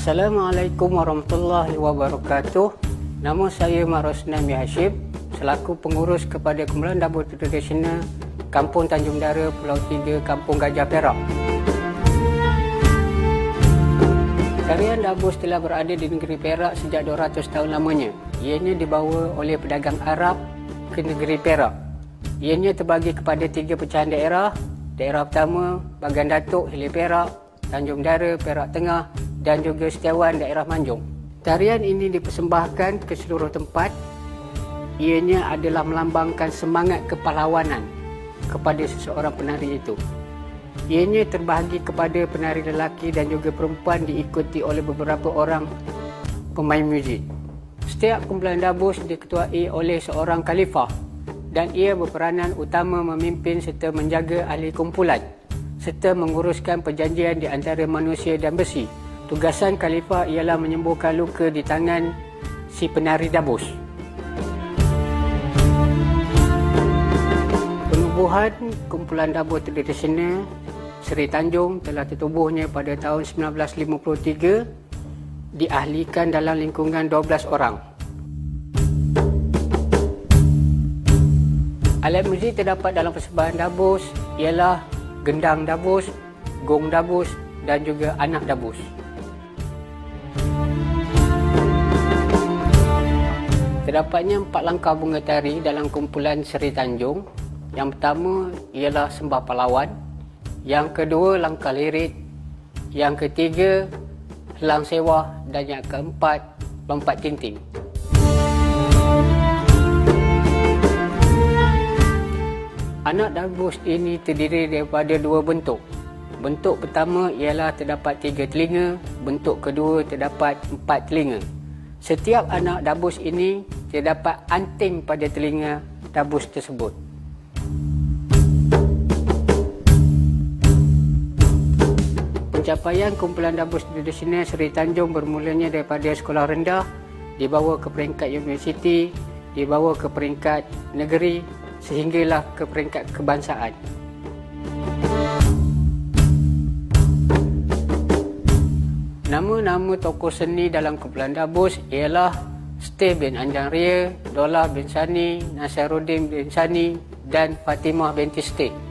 Assalamualaikum warahmatullahi wabarakatuh. Nama saya Mak Rosnami Hashim, selaku pengurus kepada Kumpulan Dapur Tradisional Kampung Tanjung Dara, Pulau 3, Kampung Gajah Perak. Tarian Dabus telah berada di negeri Perak sejak 200 tahun lamanya. Ianya dibawa oleh pedagang Arab ke negeri Perak. Ianya terbagi kepada 3 pecahan daerah. Daerah pertama, Bagan Datuk, Hilir Perak, Tanjung Dara, Perak Tengah dan juga Setiawan, daerah Manjung. Tarian ini dipersembahkan ke seluruh tempat. Ianya adalah melambangkan semangat kepahlawanan kepada seseorang penari itu. Ianya terbahagi kepada penari lelaki dan juga perempuan, diikuti oleh beberapa orang pemain muzik. Setiap kumpulan Dabus diketuai oleh seorang khalifah dan ia berperanan utama memimpin serta menjaga ahli kumpulan serta menguruskan perjanjian di antara manusia dan besi. Tugasan khalifah ialah menyembuhkan luka di tangan si penari Dabus. Penubuhan kumpulan Dabus Tradisional Seri Tanjung telah tertubuhnya pada tahun 1953, diahlikan dalam lingkungan 12 orang. Alat muzik terdapat dalam persembahan Dabus ialah gendang Dabus, gong Dabus dan juga anak Dabus. Terdapatnya 4 langkah bunga tari dalam kumpulan Seri Tanjung. Yang pertama ialah sembah pahlawan, yang kedua langkah lirik, yang ketiga helang sewah dan yang keempat lompat tinting. Anak Dabus ini terdiri daripada 2 bentuk. Bentuk pertama ialah terdapat 3 telinga, bentuk kedua terdapat 4 telinga. Setiap anak Dabus ini terdapat anting pada telinga Dabus tersebut. Pencapaian kumpulan Dabus Tradisional Seri Tanjung bermulanya daripada sekolah rendah, dibawa ke peringkat universiti, dibawa ke peringkat negeri, sehinggalah ke peringkat kebangsaan. Nama-nama tokoh seni dalam kumpulan Dabus ialah Steve bin Anjang Ria, Dolah bin Sani, Nasiruddin bin Sani dan Fatimah binti Steve.